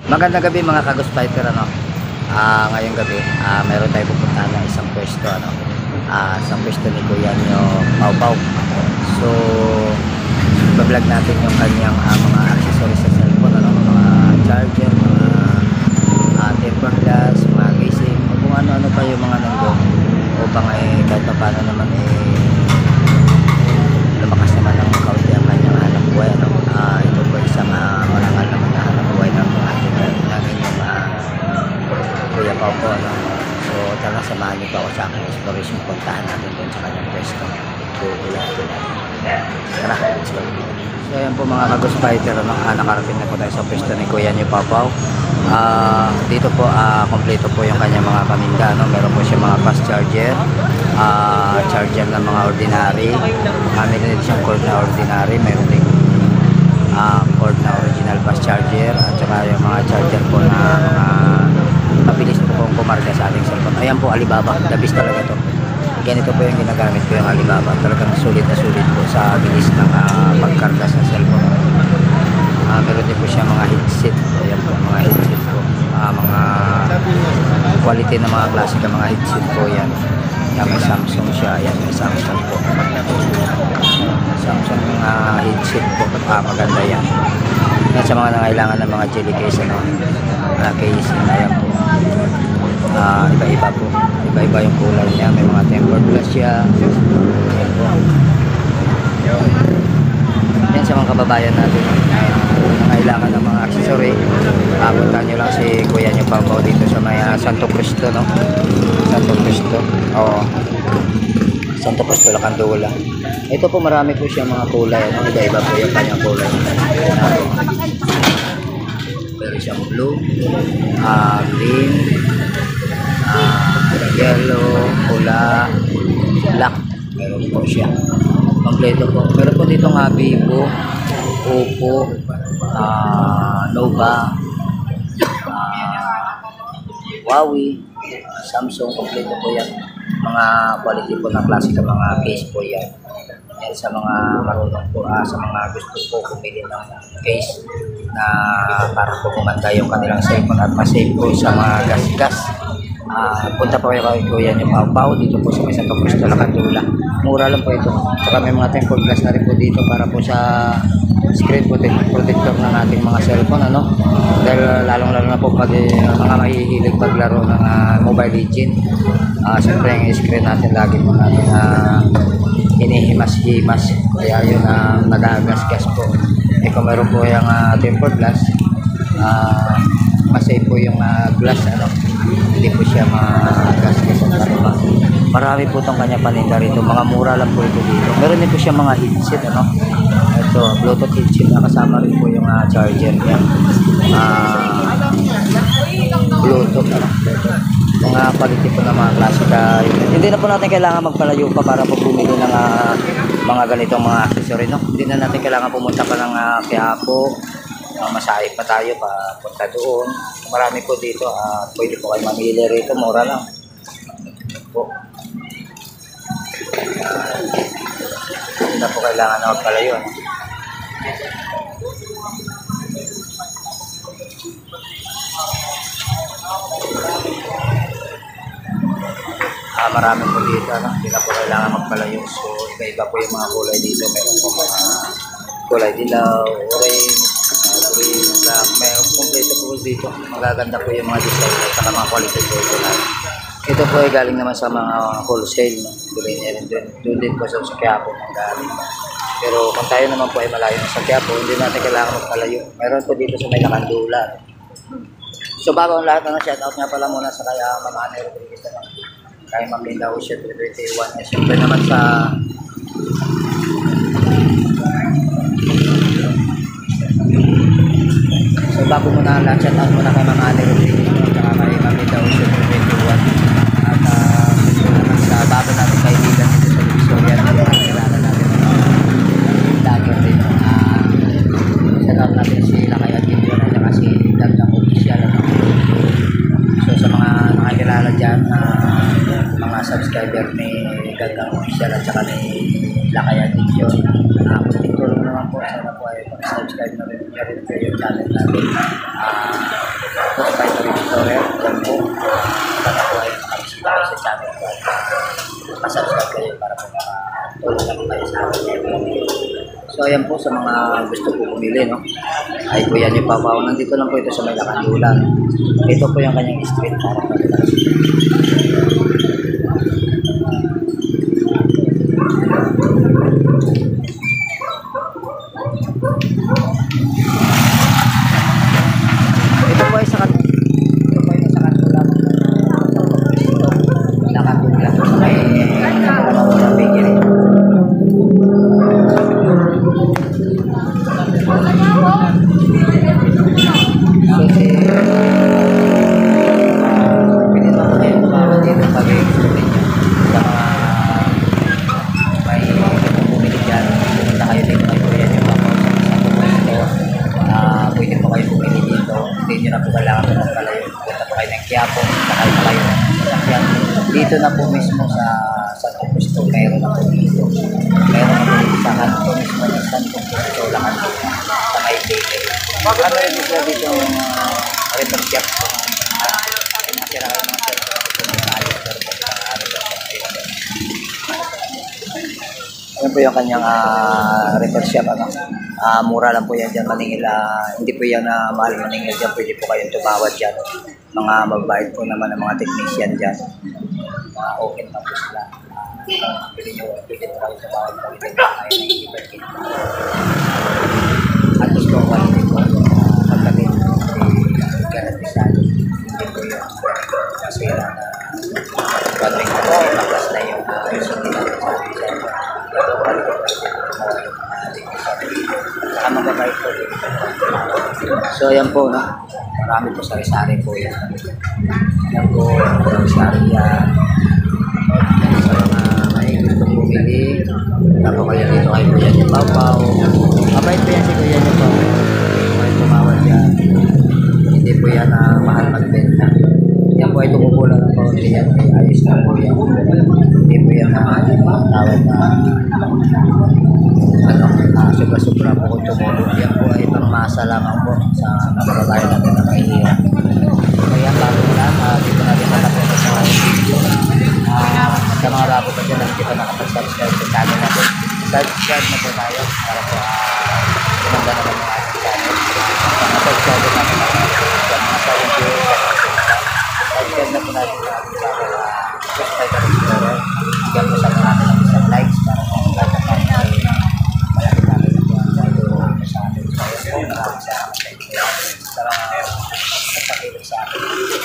Magandang gabi mga ka-Ghost Fighter, ano. Ngayong gabi, meron tayo pupuntahan ng isang pwesto, ano. Isang pwesto ni Kuya nyo Pau Pau. So, i-vlog natin yung kanyang mga accessories sa cellphone, ano, mga charger, mga tempered glass, mga casing, kung ano-ano pa yung mga nandun upang kahit pa paano naman lumakas naman ng kaunti ang kanyang hanap buhay, ano. Ito po isang marangal naman na hanap buhay ng ating yung Kuya Pau Pau, ano. So tara, samahan niyo pa ako sa aking exploration, puntahan natin doon sa kanyang pwesto. Tara, let's go. So ayan po mga ka-Ghost Fighter, ano, nakarating na po tayo sa pwesto ni Kuya nyo Pau Pau. Dito po kompleto po yung kanyang mga paninda, ano. Meron po siya mga fast charger, charger na mga ordinary, meron din siyang cord na ordinary, meron din cord na original fast charger, at saka yung mga charger po na mga mabilis po kung kumarga sa ating cellphone. Ayan po, Alibaba, the best talaga to. Ganito po yung ginagamit ko, yung Alibaba. Talagang sulit na sulit po sa bilis ng pagkarga sa cellphone. Meron din po siya mga headset. Ayan po, mga headset po. Mga quality na mga klase ka mga headset po yan. May Samsung siya. Ayan, may Samsung po. Samsung headset po. Maganda yan. Yan sa mga nangailangan ng mga jelly case, ano. Case, ayan po. Iba-iba po. Iba-iba yung kulay niya. May mga tempered glass siya. Ayan po. Yan sa mga kababayan natin, nangailangan ng mga accessory, punta nyo lang si Kuya nyo Pau Pau dito sa may Santo Cristo, no? Santo Cristo. Oo. Santo Cristo, Lacandula. Ito po, marami po siya mga kulay, ano? Iba-iba po yung kanyang kulay. Meron siyang blue, green, yellow, pula, black. Meron po siya. Kompleto po. Meron po dito nga Vivo, Oppo, Nova, Huawei, Samsung. Kompleto po yan. Mga quality po ng klase ng mga case po yan. Yan sa mga marunong po, sa mga gusto po pumili ng case na para po kumanda yung kanilang cellphone at masave po sa mga gas-gas. Punta po kayo kay Kuya nyo Pau Pau dito po sa may Santo Cristo, Lacandula. Mura lang po ito. Saka may mga tempered glass na rin po dito para po sa screen protector ng ating mga cellphone, ano. Dahil lalong-lalo na po pag mga mahihilig paglaro ng Mobile Legends. Siyempre yung screen natin lagi po natin hinihimas-himas. Kaya yun nag-agas-gas po. Kung meron po yung tempered glass, masay po yung glass, ano. Hindi po siya magasgas at maruma. Marami po itong kanya paninda rito. Mga mura lang po ito dito. Meron din po siya mga headset, ano. Ito, Bluetooth headset na kasama rin po yung charger niya. Bluetooth, ano. Mga quality po ng mga klasika. Hindi na po natin kailangan magpalayo pa para po bumili ng mga ganitong mga accessory, no. Hindi na natin kailangan pumunta pa ng Quiapo. Masahe pa tayo pa punta doon. Marami po dito, pwede po kayo mamili rito, mura lang po. Hindi na po kailangan na magpalayo, ano? Marami po dito, ano? Hindi na po kailangan magpalayo. So iba-iba po yung mga kulay dito. Meron po mga kulay dilaw, orange, green, black. May kompleto po dito. Magaganda po yung mga design at saka mga quality po ito na. Ito po ay galing naman sa mga wholesale, no? Doon din po sa Quiapo ng galing. Pero kung tayo naman po ay malayo sa Quiapo, hindi natin kailangan magpalayo. Meron po dito sa may Lacandula. So bago ang lahat, shoutout nga pala muna sa kaya Mama Anne Rodriguez, kay Ma'am Linda Ocean 321. Siyempre naman sa so bago muna ang lahat, shoutout muna kay Ma'am Anne Rodriguez at saka kay Ma'am Linda Ocean 321. At sa bago natin kaibigan dito sa Victoria, kilala natin vlogger din. Shoutout natin si Lakay Adilyon at saka si Dagdang Official, ano. So sa mga nakakilala dyan, mga subscriber ni Dagdang Official at saka ni Lakay Adilyon, kung dito naman po, sana po ay mag-subscribe na rin po yung channel natin. So ayan po sa mga gusto po pumili, no? Ay Kuya Nyo Papaw. Nandito lang po ito sa may Lacandulan. Ito po yung kanyang street para pagkita. Ito po ay sa Lacandulan. Lacandulan. May bakery. Hindi nyo na po kailangan po magpalayo. Punta po kayo ng Quiapo, sakay pa kayo ng sasakyan. Dito na po mismo sa Santo Cristo, mayroon na po dito. Mayroon na po dito sa kanto mismo ng Santo Cristo, Lacandulan, sa may bakery. Ano rin sila dito yung repair shop. Ay nakasira kayo mga sir. Ayan po yung kanyang repair shop. Mura lang po yan dyan maningil. Hindi po yan mahal maningil dyan. Pwede po kayong tumawad dyan. Mga magbayad po naman ng mga technician dyan. Okay na po sila. Pwede po kayong tumawad. Pwede po kayo ng iba-iba. At gusto ko quality po. Pagkabit garantisado. Hindi po yung masira na pagkabit po. Lakas na yung hindi natin sa atin. Ito quality po. Saka magabay po. So ayan po, no? Marami po sari-sari po yan. Ayan po, sari-sari yan. Sa mga may gustong bumili, tapos kayo dito kayo po yan yung Papaw. Mabait po yan si Kuya Nyo po. May tumawad yan. Hindi po yan mahal magbenta. Yan po ay tumubulan ng paunti yan. Ayos na po yan. Hindi po yan tawad na sobra-sobra po kung tumulong. Yan po ay pangmasa lamang po sa kababayan natin na mahihirap. Kaya bago lang, dito natin natapos sa video. Sa mga bago pa dyan, hindi pa nakapag-subscribe sa channel natin. Subscribe na po tayo para po gumanda naman yung ating channel. Subscribe na natin sa mga sawang viewers. Subscribe na po natin sa ating channel. Subscribe na rin po. Bigyan po sa mga natin ng isang likes para po lahat ng mga maraming salamat sa inyo. Sa mga nagpakilig sa akin.